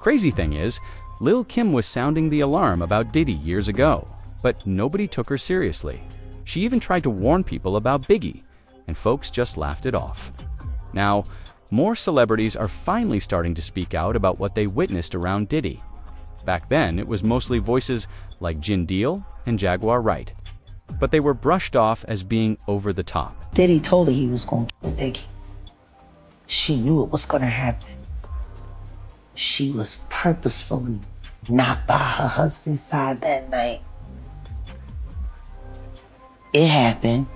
Crazy thing is, Lil' Kim was sounding the alarm about Diddy years ago, but nobody took her seriously. She even tried to warn people about Biggie, and folks just laughed it off. Now, more celebrities are finally starting to speak out about what they witnessed around Diddy. Back then, it was mostly voices like Jin Deal and Jaguar Wright, but they were brushed off as being over the top. Diddy told her he was going to kill Biggie. She knew it was going to happen. She was purposefully not by her husband's side that night. It happened,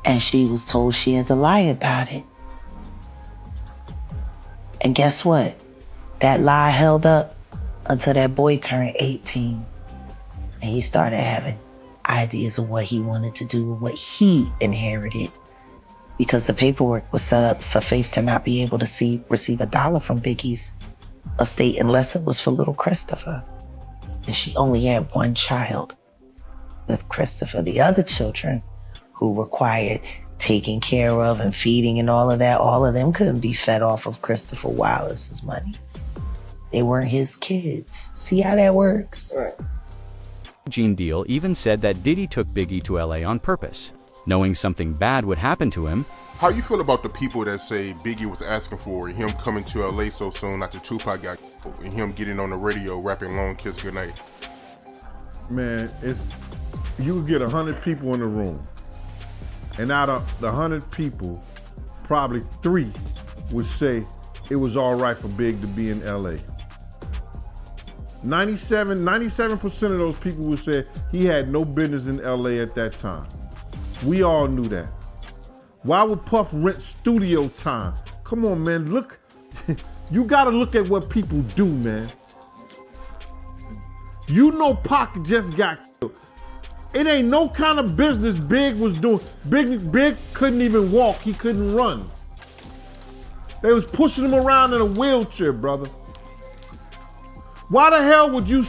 and she was told she had to lie about it. And guess what? That lie held up until that boy turned 18. And he started having ideas of what he wanted to do and what he inherited. Because the paperwork was set up for Faith to not be able to receive $1 from Biggie's estate unless it was for little Christopher. And she only had one child with Christopher. The other children who required taking care of and feeding and all of them couldn't be fed off of Christopher Wallace's money. They weren't his kids. See how that works? Right. Jin Deal even said that Diddy took Biggie to LA on purpose, knowing something bad would happen to him. How you feel about the people that say Biggie was asking for him coming to LA so soon after Tupac got killed, and him getting on the radio rapping Long Kiss Goodnight? Man, you could get 100 people in the room, and out of the 100 people, probably 3 would say it was all right for Big to be in LA. 97% of those people would say he had no business in LA at that time. We all knew that. Why would Puff rent studio time? Come on, man, look. You gotta look at what people do, man. You know Pac just got killed. It ain't no kind of business Big was doing. Big couldn't even walk, he couldn't run. They was pushing him around in a wheelchair, brother. Why the hell would you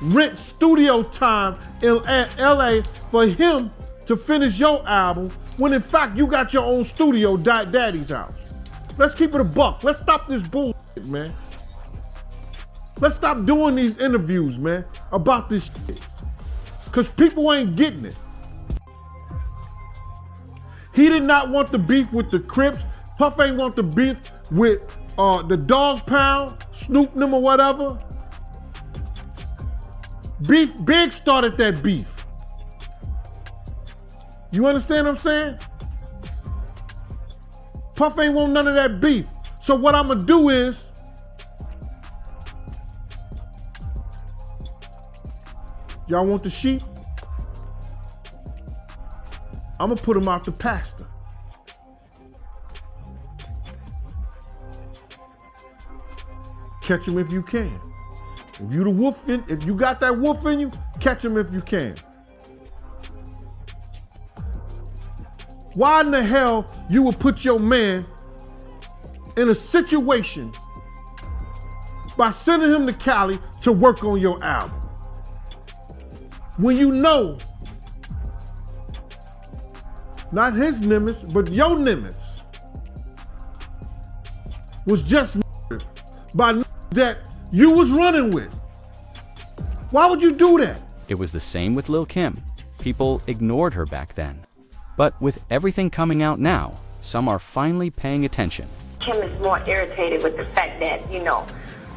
rent studio time in LA for him to finish your album when in fact you got your own studio, Daddy's house? Let's keep it a buck. Let's stop this bullshit, man. Let's stop doing these interviews, man, about this shit. Cause people ain't getting it. He did not want the beef with the Crips. Puff ain't want the beef with the Dog Pound, Snoop them or whatever. Big started that beef. You understand what I'm saying? Puff ain't want none of that beef. So what I'm gonna do is, y'all want the sheep? I'm gonna put them out to pasture. Catch them if you can. If you the wolf, if you got that wolf in you, catch him if you can. Why in the hell you would put your man in a situation by sending him to Cali to work on your album? When you know, not his Nimitz, but your Nimitz was just by that you was running with. Why would you do that? It was the same with Lil' Kim. People ignored her back then. But with everything coming out now, some are finally paying attention. Kim is more irritated with the fact that,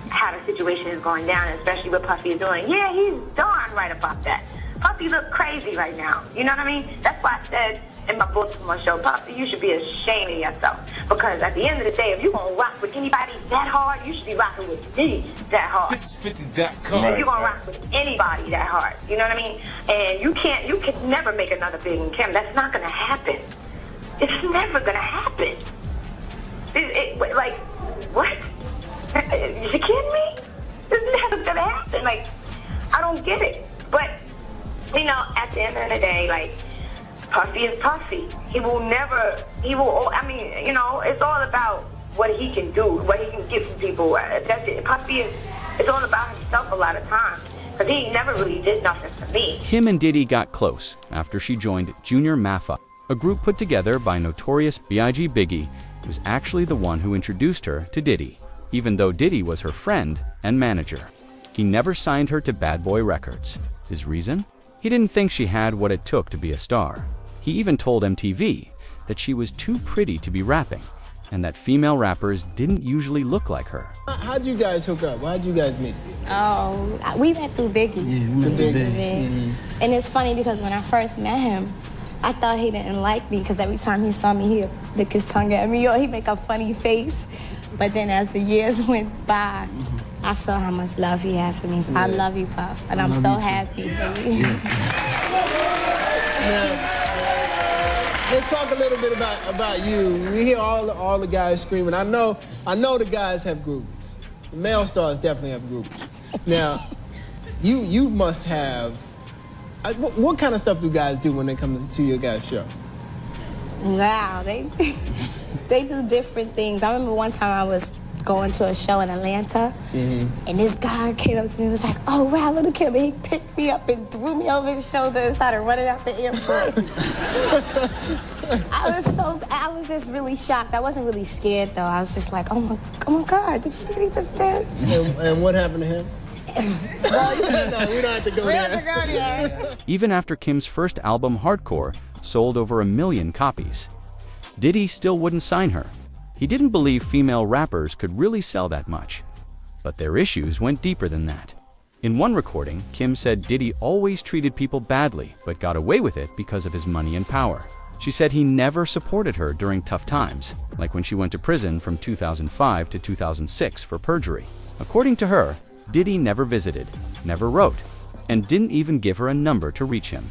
how the situation is going down, especially what Puffy is doing. Yeah, he's darn right about that. Puffy look crazy right now. You know what I mean? That's why I said in my Baltimore show, Puffy, you should be ashamed of yourself. Because at the end of the day, if you're going to rock with anybody that hard, you should be rocking with Diddy that hard. This is 50.com. If you're going to rock with anybody that hard, you know what I mean? And you can never make another Big and Kim. That's not going to happen. It's never going to happen. Like, what? You kidding me? It's never going to happen. Like, I don't get it. But, at the end of the day, Puffy is Puffy. It's all about what he can do, what he can give to people. That's it. Puffy it's all about himself a lot of times, because he never really did nothing for me. Kim and Diddy got close after she joined Junior Mafia, a group put together by Notorious B.I.G. Biggie, who was actually the one who introduced her to Diddy. even though Diddy was her friend and manager. He never signed her to Bad Boy Records. His reason? He didn't think she had what it took to be a star. He even told MTV that she was too pretty to be rapping, and that female rappers didn't usually look like her. How'd you guys hook up? How'd you guys meet? Oh, we met through Biggie. Yeah, we met through Biggie. Mm-hmm. And it's funny because when I first met him, I thought he didn't like me because every time he saw me, he'd lick his tongue at me or he'd make a funny face. But then as the years went by, I saw how much love he had for me. So I love you, Puff, and I'm so happy, baby. Yeah. Now, let's talk a little bit about you. We hear all the guys screaming. I know the guys have groupies. The male stars definitely have groupies. Now, you must have. What kind of stuff do guys do when they come to your guys' show? Wow, they do different things. I remember one time I was going to a show in Atlanta, and this guy came up to me and was like, "Oh, wow, little Kim," and he picked me up and threw me over his shoulder and started running out the airport. I was just really shocked. I wasn't really scared, though. I was just like, oh my God, did you see what he just did? And what happened to him? Well, no, we don't have to go there. Even after Kim's first album, Hardcore, sold over 1 million copies, Diddy still wouldn't sign her. He didn't believe female rappers could really sell that much. But their issues went deeper than that. In one recording, Kim said Diddy always treated people badly, but got away with it because of his money and power. She said he never supported her during tough times, like when she went to prison from 2005 to 2006 for perjury. According to her, Diddy never visited, never wrote, and didn't even give her a number to reach him.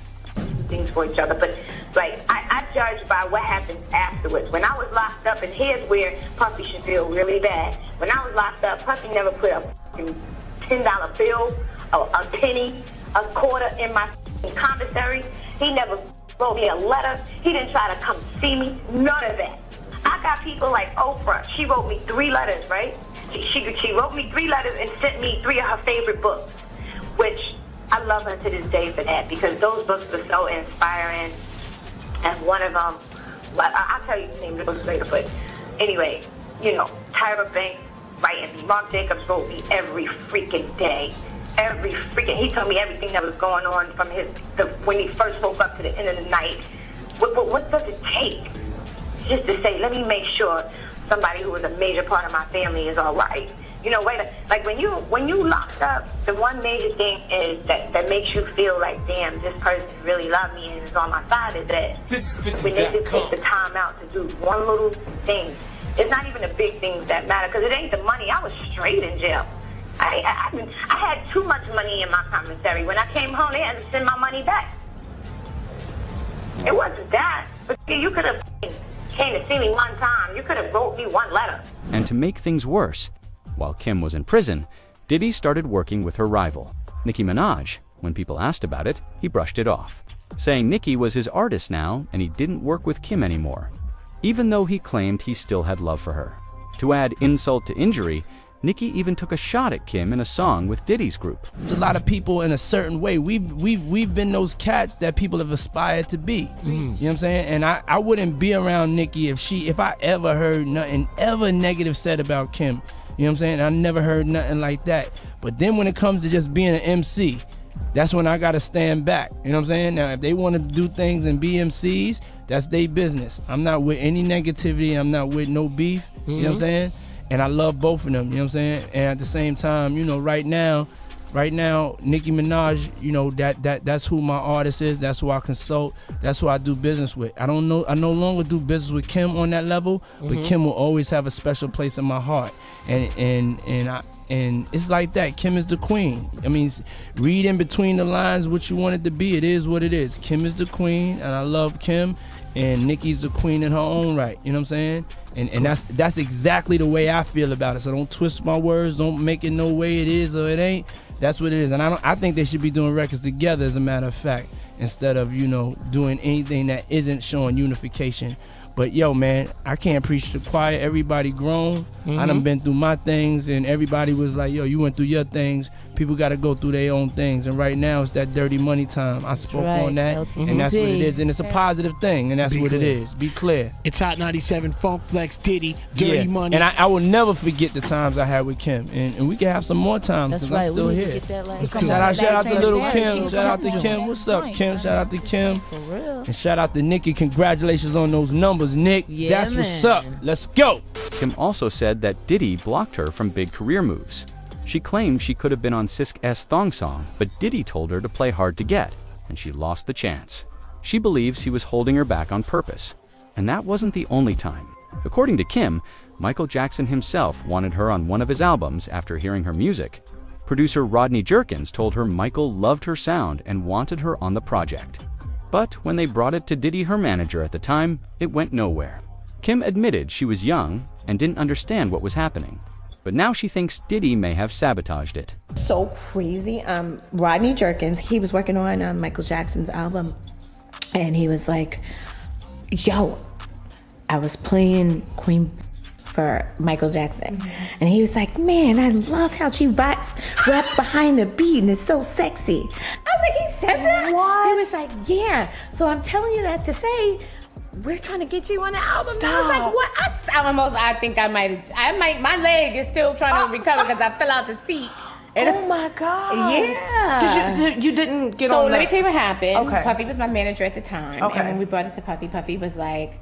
Things for each other, but like I judge by what happens afterwards. When I was locked up, and here's where Puffy should feel really bad. When I was locked up, Puffy never put a $10 bill, a penny, a quarter in my commissary. He never wrote me a letter. He didn't try to come see me. None of that. I got people like Oprah. She wrote me 3 letters, right? She wrote me 3 letters and sent me 3 of her favorite books, which I love her to this day for that, because those books were so inspiring. And one of them, well, I'll tell you the name of the books later, but anyway, you know, Tyra Banks writing me. Mark Jacobs wrote me every freaking day. He told me everything that was going on from when he first woke up to the end of the night. What does it take just to say, let me make sure somebody who was a major part of my family is all right? You know, like when you locked up, the one major thing is that makes you feel like, damn, this person really loved me and is on my side, is that when they just take the time out to do one little thing. It's not even the big things that matter, because it ain't the money. I was straight in jail. I had too much money in my commissary. When I came home, they had to send my money back. It wasn't that. But you could have came to see me one time. You could have wrote me 1 letter. And to make things worse, while Kim was in prison, Diddy started working with her rival, Nicki Minaj. When people asked about it, he brushed it off, saying Nicki was his artist now and he didn't work with Kim anymore, even though he claimed he still had love for her. To add insult to injury, Nicki even took a shot at Kim in a song with Diddy's group. A lot of people in a certain way, we've been those cats that people have aspired to be. You know what I'm saying? And I wouldn't be around Nicki if I ever heard nothing ever negative said about Kim. You know what I'm saying? I never heard nothing like that. But then when it comes to just being an MC, that's when I gotta stand back. You know what I'm saying? Now, if they want to do things and be MCs, that's their business. I'm not with any negativity. I'm not with no beef. You know what I'm saying? And I love both of them. You know what I'm saying? And at the same time, you know, right now, Nicki Minaj, you know, that's who my artist is. That's who I consult. That's who I do business with. I no longer do business with Kim on that level, but Kim will always have a special place in my heart. And it's like that. Kim is the queen. I mean, read in between the lines what you want it to be. It is what it is. Kim is the queen, and I love Kim. And Nicki's the queen in her own right. You know what I'm saying? And that's exactly the way I feel about it. So don't twist my words. Don't make it no way it is or it ain't. That's what it is. And I think they should be doing records together, as a matter of fact, instead of, you know, doing anything that isn't showing unification But yo, man, I can't preach to the choir. Everybody grown. I done been through my things, and everybody was like, yo, you went through your things. People got to go through their own things. And right now, it's that dirty money time. I spoke on that, and that's what it is. And it's a positive thing, and that's what it is. Be clear. It's Hot 97, Funk Flex, Diddy, Dirty Money. And I will never forget the times I had with Kim. And we can have some more times, because I'm still here. Shout out to little Kim. Shout out to Kim. What's up, Kim? Shout out to Kim. For real. And shout out to Nikki. Congratulations on those numbers, Nick. Yeah, that's what's up. Let's go. Kim also said that Diddy blocked her from big career moves. She claimed she could have been on Sisk's Thong Song, but Diddy told her to play hard to get, and she lost the chance. She believes he was holding her back on purpose. And that wasn't the only time. According to Kim, Michael Jackson himself wanted her on one of his albums after hearing her music. Producer Rodney Jerkins told her Michael loved her sound and wanted her on the project. But when they brought it to Diddy, her manager at the time, it went nowhere. Kim admitted she was young and didn't understand what was happening. But now she thinks Diddy may have sabotaged it. So crazy. Rodney Jerkins, he was working on Michael Jackson's album, and he was like, yo, I was playing Queen for Michael Jackson. And he was like, man, I love how she raps behind the beat, and it's so sexy. I was like, he said that? What? He was like, yeah. So I'm telling you that to say, we're trying to get you on the album. And I was like, what? I think I might, my leg is still trying to recover because I fell out the seat. And Oh my God. yeah. So you didn't get So on let me that. tell you what happened. Okay. Puffy was my manager at the time. Okay. And when we brought it to Puffy, Puffy was like,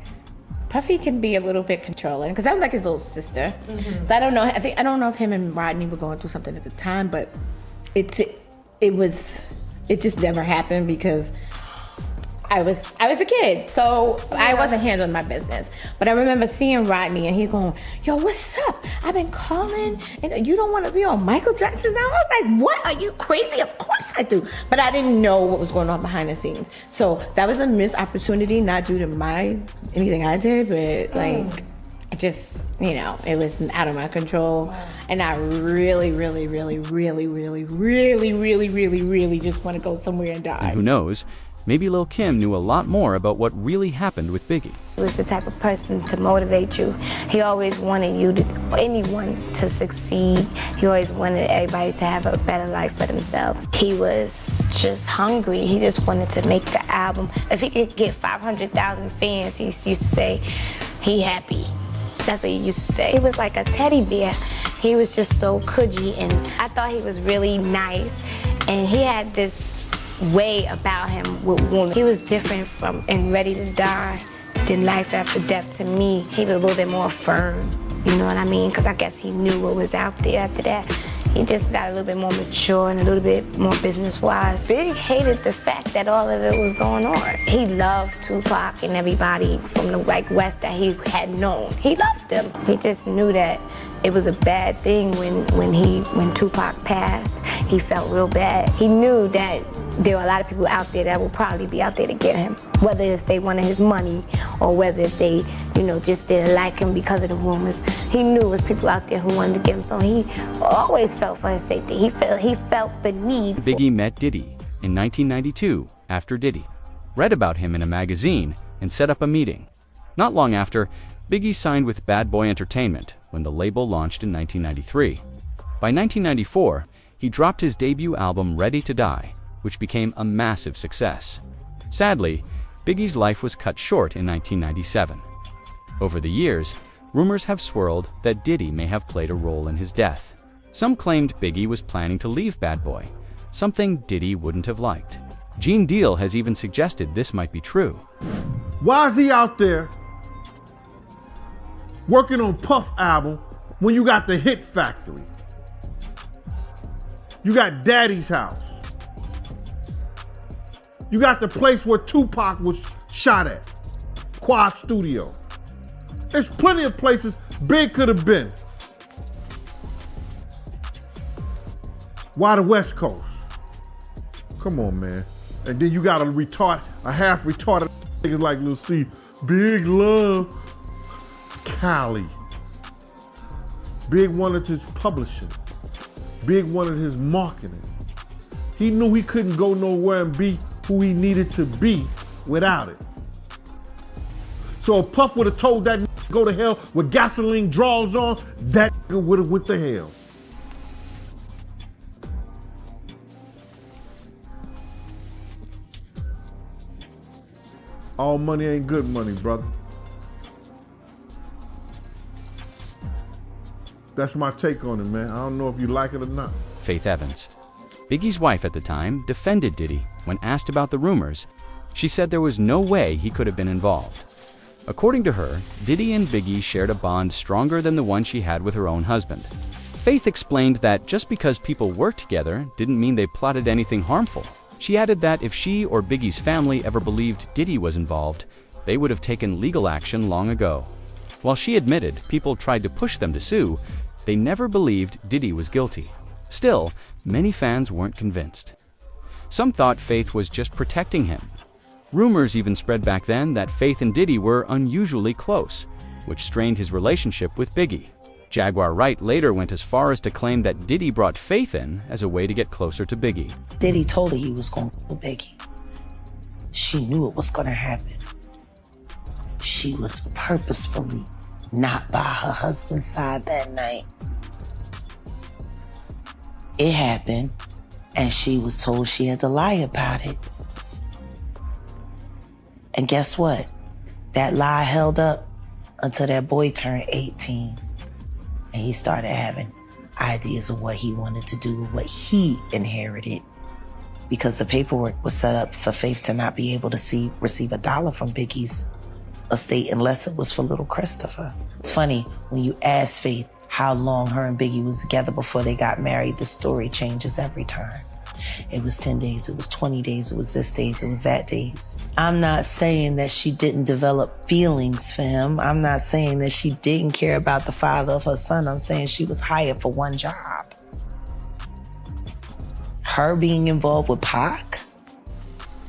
Puffy can be a little bit controlling because I'm like his little sister. So I don't know. I don't know if him and Rodney were going through something at the time, but it just never happened because I was a kid, so I wasn't handling my business. But I remember seeing Rodney, and he's going, yo, what's up? I've been calling, and you don't want to be on Michael Jackson's album? I was like, what? Are you crazy? Of course I do. But I didn't know what was going on behind the scenes. So that was a missed opportunity, not due to anything I did, but like, it just, it was out of my control. And I really, really, really, really, really, really, really, really, really just want to go somewhere and die. And who knows, maybe Lil' Kim knew a lot more about what really happened with Biggie. He was the type of person to motivate you. He always wanted anyone to succeed. He always wanted everybody to have a better life for themselves. He was just hungry. He just wanted to make the album. If he could get 500,000 fans, he used to say, he happy. That's what he used to say. He was like a teddy bear. He was just so cudgy, and I thought he was really nice. And he had this way about him with women. He was different from and Ready to Die than Life After Death to me. He was a little bit more firm, you know what I mean? Because I guess he knew what was out there after that. He just got a little bit more mature and a little bit more business-wise. Big hated the fact that all of it was going on. He loved Tupac and everybody from the West that he had known. He loved them. He just knew that it was a bad thing when Tupac passed. He felt real bad. He knew that there were a lot of people out there that would probably be out there to get him, whether if they wanted his money or whether if they, just didn't like him because of the rumors. He knew it was people out there who wanted to get him, so he always felt for his safety. He felt the need. Biggie met Diddy in 1992 after Diddy read about him in a magazine and set up a meeting. Not long after, Biggie signed with Bad Boy Entertainment when the label launched in 1993. By 1994, he dropped his debut album Ready to Die, which became a massive success. Sadly, Biggie's life was cut short in 1997. Over the years, rumors have swirled that Diddy may have played a role in his death. Some claimed Biggie was planning to leave Bad Boy, something Diddy wouldn't have liked. Gene Deal has even suggested this might be true. Why is he out there working on Puff album when you got the Hit Factory? You got Daddy's House. You got the place where Tupac was shot at, Quad Studio. There's plenty of places Big could have been. Why the West Coast? Come on, man. And then you got a half retarded nigga like Lil C. Big love Cali. Big wanted his publishing. Big wanted his marketing. He knew he couldn't go nowhere and be who he needed to be without it. So if Puff would have told that nigga go to hell with gasoline draws on, that nigga would have went to hell. All money ain't good money, brother. That's my take on it, man. I don't know if you like it or not. Faith Evans. Biggie's wife at the time defended Diddy when asked about the rumors. She said there was no way he could have been involved. According to her, Diddy and Biggie shared a bond stronger than the one she had with her own husband. Faith explained that just because people worked together didn't mean they plotted anything harmful. She added that if she or Biggie's family ever believed Diddy was involved, they would have taken legal action long ago. While she admitted people tried to push them to sue, they never believed Diddy was guilty. Still, many fans weren't convinced. Some thought Faith was just protecting him. Rumors even spread back then that Faith and Diddy were unusually close, which strained his relationship with Biggie. Jaguar Wright later went as far as to claim that Diddy brought Faith in as a way to get closer to Biggie. Diddy told her he was going to kill Biggie. She knew it was going to happen. She was purposefully not by her husband's side that night. It happened, and she was told she had to lie about it. And guess what? That lie held up until that boy turned 18. And he started having ideas of what he wanted to do, what he inherited. Because the paperwork was set up for Faith to not be able to receive $1 from Biggie's estate unless it was for little Christopher. It's funny, when you ask Faith how long her and Biggie was together before they got married, the story changes every time. It was 10 days, it was 20 days, it was this days, it was that days. I'm not saying that she didn't develop feelings for him. I'm not saying that she didn't care about the father of her son. I'm saying she was hired for one job. Her being involved with Pac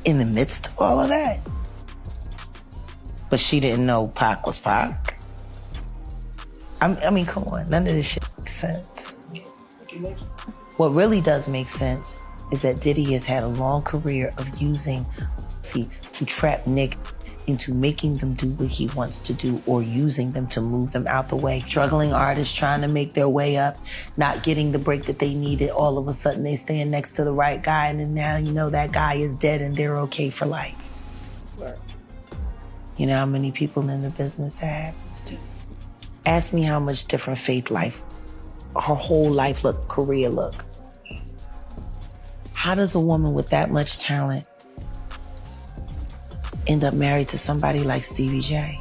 in the midst of all of that. But she didn't know Pac was Pac. I mean, come on, none of this shit makes sense. What really does make sense is that Diddy has had a long career of using to trap niggas into making them do what he wants to do or using them to move them out the way. Struggling artists trying to make their way up, not getting the break that they needed. All of a sudden they stand next to the right guy and then now you know that guy is dead and they're okay for life. You know how many people in the business that happens to? Ask me how much different Faith life, her whole life look, career look. How does a woman with that much talent end up married to somebody like Stevie J?